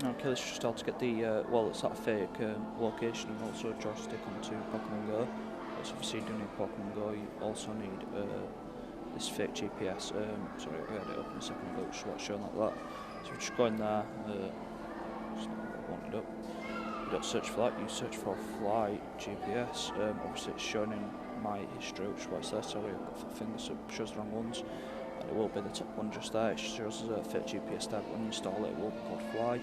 Okay, let's just how to get the, well, it's that fake location and also a joystick onto Pokemon Go. So obviously you do need Pokemon Go, you also need this fake GPS. Sorry, I had it open a second ago, just what's showing like that. So we just go in there, just want it up. You don't search for that, you search for flight GPS. Obviously it's shown in my history, which is why it's there. Sorry, I've got the fingers up, shows the wrong ones. And it will be the top one just there. It shows as a fake GPS tag. When you install it, it will be called fly.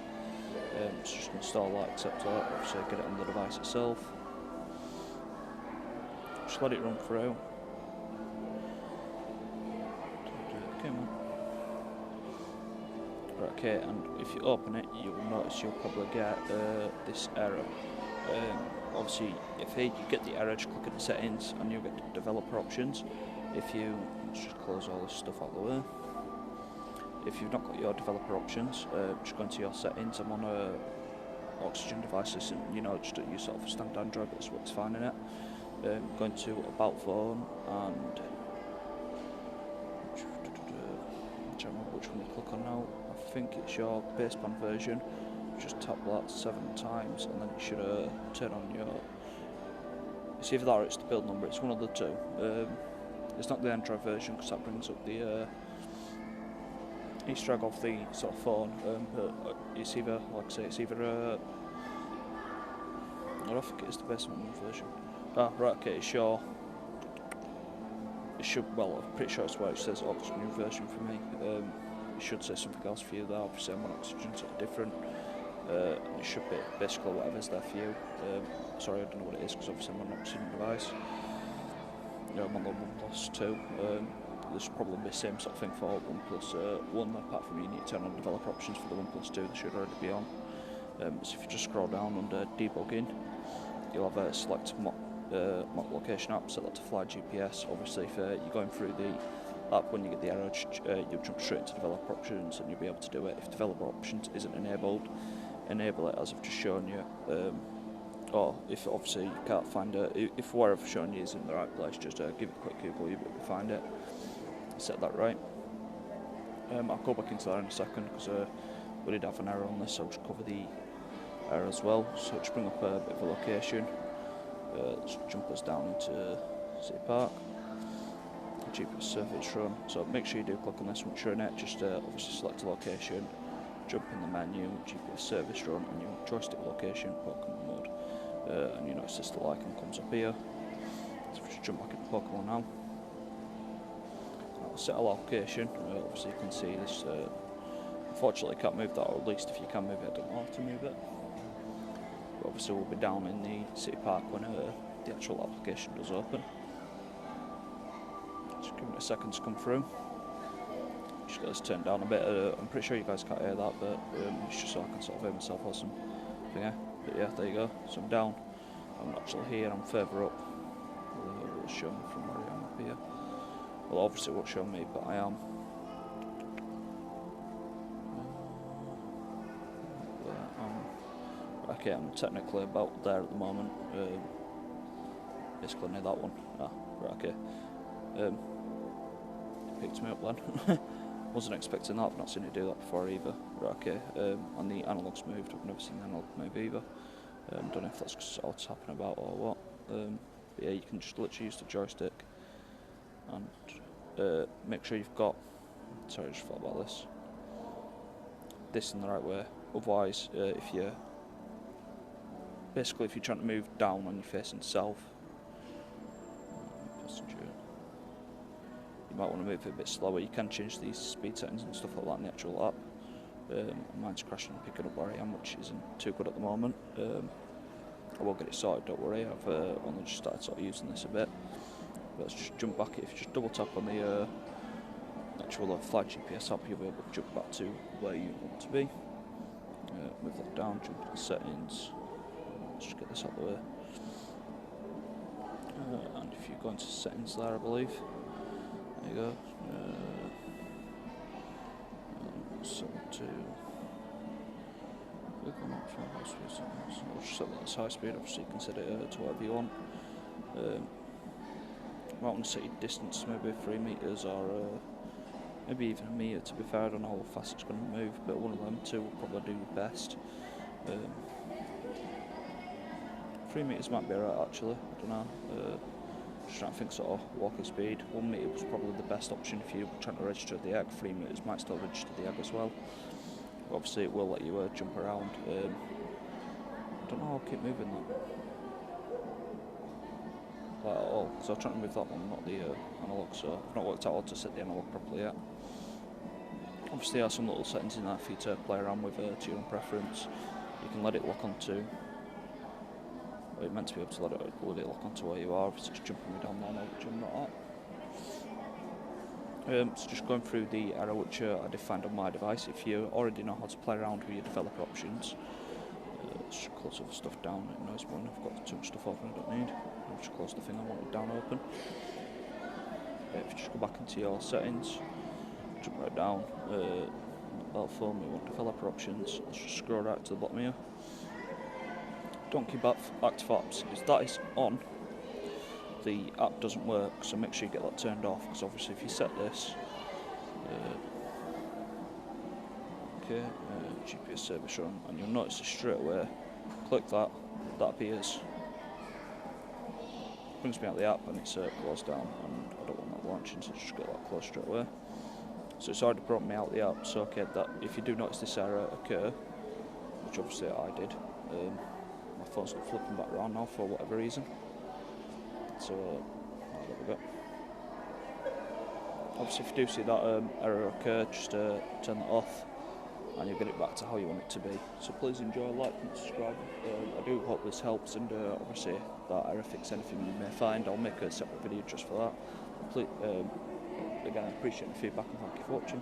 So just install that, accept that, obviously get it on the device itself. Just let it run through. Come on. Right, okay, and if you open it, you'll notice you'll probably get this error. Obviously, if you get the error, just click at the settings and you'll get the developer options. If you, let's just close all this stuff out of the way. If you've not got your developer options, just go into your settings. I'm on a Oxygen devices, and you know, just don't use sort of a standard Android, but this works fine in it. Go into About Phone, and I don't remember which one you click on now. I think it's your baseband version. Just tap that 7 times, and then it should turn on your. It's either that or it's the build number. It's one of the two. It's not the Android version because that brings up the Easter egg of the sort of phone. But it's either, like I say, it's either. I don't think it's the baseband version. Ah, right. Okay, it's your. It should. Well, I'm pretty sure it's where it says Oxygen new version for me. It should say something else for you there. Obviously, I'm on Oxygen, so it's different. It should be basically whatever's there for you. Sorry, I don't know what it is because obviously I'm on an Oxygen device. I'm on the OnePlus 2. There's probably the same sort of thing for OnePlus 1, apart from you need to turn on developer options for the OnePlus 2, they should already be on. So if you just scroll down under debugging, you'll have a select mock location app, set that to fly GPS. Obviously if you're going through the app, when you get the error, you'll jump straight into developer options and you'll be able to do it. If developer options isn't enabled, enable it as I've just shown you. Or if obviously you can't find it, if where I've shown you is in the right place, just give it a quick Google, you'll be able to find it. Set that right. I'll go back into that in a second because we did have an error on this, so I'll just cover the error as well. So just bring up a bit of a location. Let's jump us down into City Park. GPS surface run. So make sure you do click on this once you're in it. Just obviously select a location, jump in the menu, GPS service run, and your joystick location, Pokemon mode. And you notice this little icon comes up here. So if we just jump back into Pokemon now. I'll set a location. Obviously you can see this. Unfortunately, I can't move that, or at least if you can move it, I don't know how to move it. But obviously we'll be down in the City Park when the actual application does open. Just give it a second to come through. Just get this turned down a bit. I'm pretty sure you guys can't hear that, but it's just so I can sort of hear myself or something. But yeah, there you go. So I'm down. I'm not actually here. I'm further up. It'll show me from where I am up here. Well, obviously it won't show me, but I am. Okay, I'm technically about there at the moment. Basically near that one. Ah, right, okay. Picked me up then. Wasn't expecting that, I've not seen it do that before either. Right, okay. And the analogue's moved, I've never seen the analogue move either. Don't know if that's what's happening about or what. But yeah, you can just literally use the joystick and make sure you've got. Sorry, I just thought about this. This in the right way. Otherwise, if you're trying to move down and you're facing south, you might want to move it a bit slower. You can change these speed settings and stuff like that in the actual app. Mine's crashing and picking up where I am, which isn't too good at the moment. I will get it sorted, don't worry. I've only just started sort of using this a bit. But let's just jump back. If you just double tap on the actual flight GPS app, you'll be able to jump back to where you want to be. Move that down, jump to the settings. Let's just get this out of the way. And if you go into settings there, I believe. There you go. Set to. I'll just set that as high speed, obviously you can set it to whatever you want. You might want to set your distance maybe 3 meters or maybe even a meter. To be fair, I don't know how fast it's going to move, but one of them two will probably do the best. 3 meters might be alright actually. I don't know. Just trying to think sort of walking speed. 1 meter was probably the best option if you're trying to register the egg. 3 meters might still register the egg as well. But obviously, it will let you jump around. I don't know how I'll keep moving that. Like at all, because I'm trying to move that one, not the analog, so I've not worked out how to set the analog properly yet. Obviously there are some little settings in there for you to play around with to your own preference. You can let it lock onto, well, you're meant to be able to let it lock onto where you are, if it's just jumping me down there now, which I'm not at. So just going through the error which I defined on my device. If you already know how to play around with your developer options, let's just close other stuff down. It knows when I've got too much stuff open I don't need. I'll just close the thing I wanted down open. If you just go back into your settings, jump right down, that'll phone me want developer options. Let's just scroll right to the bottom here. Don't keep active apps, because that is on, the app doesn't work, so make sure you get that turned off, because obviously if you set this, GPS service run, and you'll notice this straight away, click that appears, brings me out the app and it's closed down, and I don't want that launching, so just get that closed straight away. So it's already brought me out the app, so okay, that if you do notice this error occur, which obviously I did, my phone's not flipping back around now for whatever reason. So there we go. Obviously if you do see that error occur, just turn that off and you'll get it back to how you want it to be. So please enjoy, like and subscribe. I do hope this helps, and obviously that error fix anything you may find, I'll make a separate video just for that. Please, again, I appreciate the feedback and thank you for watching.